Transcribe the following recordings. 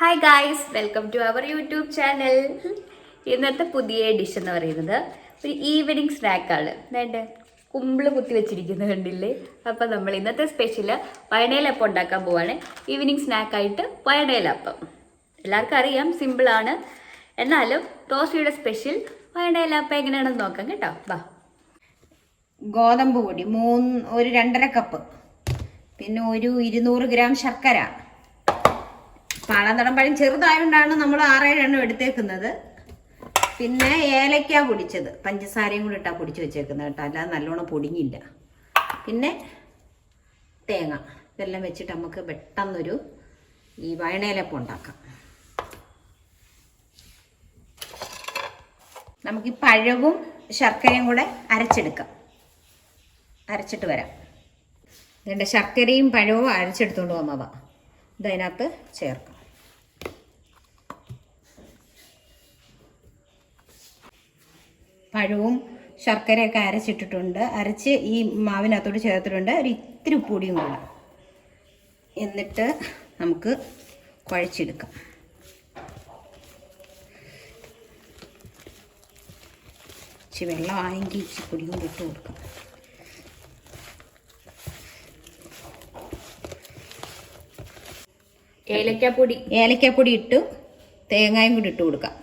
Hi guys, welcome to our YouTube channel. ഇന്നത്തെ പുതിയ dish എന്ന് പറയുന്നത് ഒരു ഈവനിങ് സ്നാക്കാണ്. വേണ്ടേ കുമ്പിള് കുത്തി വെച്ചിരിക്കുന്നത് കണ്ടില്ലേ? അപ്പം നമ്മൾ ഇന്നത്തെ സ്പെഷ്യല് വയണയിലപ്പം ഉണ്ടാക്കാൻ പോവാണ്. ഈവനിങ് സ്നാക്കായിട്ട് വയണയിലപ്പം എല്ലാവർക്കും അറിയാം, സിമ്പിളാണ്. എന്നാലും റോസിയുടെ സ്പെഷ്യൽ വയണയിലപ്പം എങ്ങനെയാണെന്ന് നോക്കാം കേട്ടോ. വാ. ഗോതമ്പ് പൊടി ഒരു 2.5 കപ്പ്, പിന്നെ ഒരു 200 ഗ്രാം ശർക്കര. പാളന്തടമ്പഴം ചെറുതായതുകൊണ്ടാണ് നമ്മൾ 6-7 എണ്ണം എടുത്തേക്കുന്നത്. പിന്നെ ഏലക്ക പൊടിച്ചത്, പഞ്ചസാരയും കൂടി ഇട്ടാൽ പൊടിച്ച് വെച്ചേക്കുന്നത് കേട്ടോ, അല്ലാതെ നല്ലോണം പൊടിഞ്ഞില്ല. പിന്നെ തേങ്ങ. ഇതെല്ലാം വെച്ചിട്ട് നമുക്ക് പെട്ടെന്നൊരു ഈ വയണയിലപ്പം ഉണ്ടാക്കാം. നമുക്ക് ഈ പഴവും ശർക്കരയും കൂടെ അരച്ചിട്ട് വരാം. ഇതിൻ്റെ ശർക്കരയും പഴവും അരച്ചെടുത്തുകൊണ്ട് വന്നതാണ്. ഇതിനകത്ത് ചേർക്കാം. പഴവും ശർക്കരയൊക്കെ അരച്ചിട്ടിട്ടുണ്ട്. അരച്ച് ഈ മാവിനകത്തോട് ചേർത്തിട്ടുണ്ട്. ഒരു ഇത്തിരി പൊടിയും കൂടെ. എന്നിട്ട് നമുക്ക് കുഴച്ചെടുക്കാം. ഇച്ചിരി വെള്ളമായെങ്കിൽ ഇച്ചിരി പൊടിയും കൂടി ഇട്ട് കൊടുക്കാം. ഏലക്കാപ്പൊടി ഇട്ട് തേങ്ങയും കൂടി ഇട്ട് കൊടുക്കാം.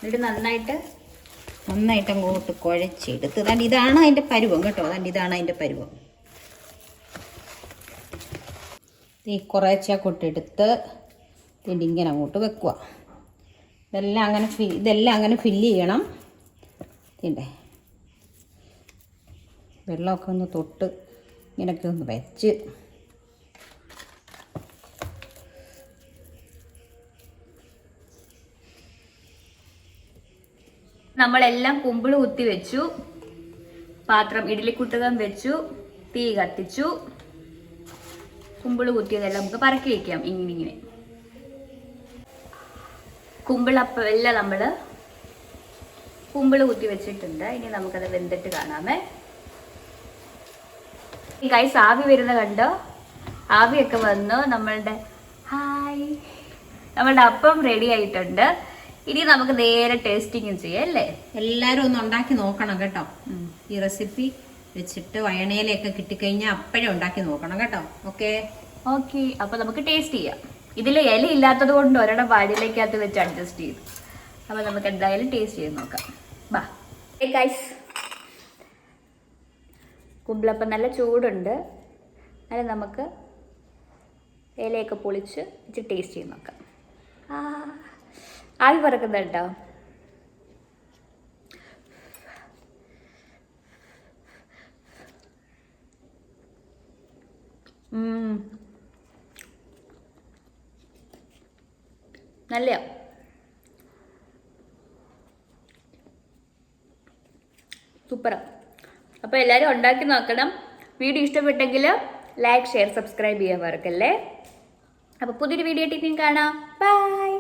എന്നിട്ട് നന്നായിട്ട് അങ്ങോട്ട് കുഴച്ചെടുത്ത്. അതാണ്ട് ഇതാണ് അതിൻ്റെ പരുവം കേട്ടോ. ഇതാണ് അതിൻ്റെ പരുവം. ഈ കുറേശ്ശെ കൊട്ടെടുത്ത് ഇങ്ങനെ അങ്ങോട്ട് വെക്കുക. ഇതെല്ലാം അങ്ങനെ ഫില്ല് ചെയ്യണം. തിണ്ടേ വെള്ളമൊക്കെ ഒന്ന് തൊട്ട് ഇങ്ങനെയൊക്കെ ഒന്ന് വെച്ച് നമ്മളെല്ലാം കുമ്പിള് കുത്തി വെച്ചു. പാത്രം ഇഡ്ഡലിക്കുട്ടകം വെച്ചു. തീ കത്തിച്ചു. കുമ്പിള് കുത്തിയതെല്ലാം നമുക്ക് പറക്കി വയ്ക്കാം. ഇങ്ങനെ കുമ്പിളപ്പം എല്ലാം നമ്മൾ കുമ്പിള് കുത്തി വെച്ചിട്ടുണ്ട്. ഇനി നമുക്കത് വെന്തിട്ട് കാണാമേ. ഈ ഗൈസ്, ആവി വരുന്ന കണ്ടോ? ആവിയൊക്കെ വന്നു. നമ്മളുടെ അപ്പം റെഡി ആയിട്ടുണ്ട്. ഇനി നമുക്ക് നേരെ ടേസ്റ്റിങ് ചെയ്യാം അല്ലേ? എല്ലാവരും ഒന്ന് ഉണ്ടാക്കി നോക്കണം കേട്ടോ. ഈ റെസിപ്പി വെച്ചിട്ട് വയണയിലൊക്കെ കിട്ടിക്കഴിഞ്ഞാൽ അപ്പോഴേ ഉണ്ടാക്കി നോക്കണം കേട്ടോ. ഓക്കെ. അപ്പൊ നമുക്ക് ടേസ്റ്റ് ചെയ്യാം. ഇതിൽ ഇല ഇല്ലാത്തത് കൊണ്ട് ഒരെണ്ണം വാഴയിലേക്കകത്ത് വെച്ച് അഡ്ജസ്റ്റ് ചെയ്തു. അപ്പൊ നമുക്ക് എന്തായാലും ടേസ്റ്റ് ചെയ്ത് നോക്കാം. ബാ ഗൈസ്, കുമ്പിളപ്പം നല്ല ചൂടുണ്ട്. അത് നമുക്ക് ഇലയൊക്കെ പൊളിച്ച് വെച്ച് ടേസ്റ്റ് ചെയ്ത് നോക്കാം. ആവി പറക്കുന്നുണ്ടോ? നല്ല സൂപ്പറാ. അപ്പോൾ എല്ലാവരും ഉണ്ടാക്കി നോക്കണം. വീഡിയോ ഇഷ്ടപ്പെട്ടെങ്കിൽ ലൈക്ക്, ഷെയർ, സബ്സ്ക്രൈബ് ചെയ്യാൻ മറക്കല്ലേ. അപ്പോൾ പുതിയൊരു വീഡിയോ ആയിട്ട് കാണാം. ബൈ.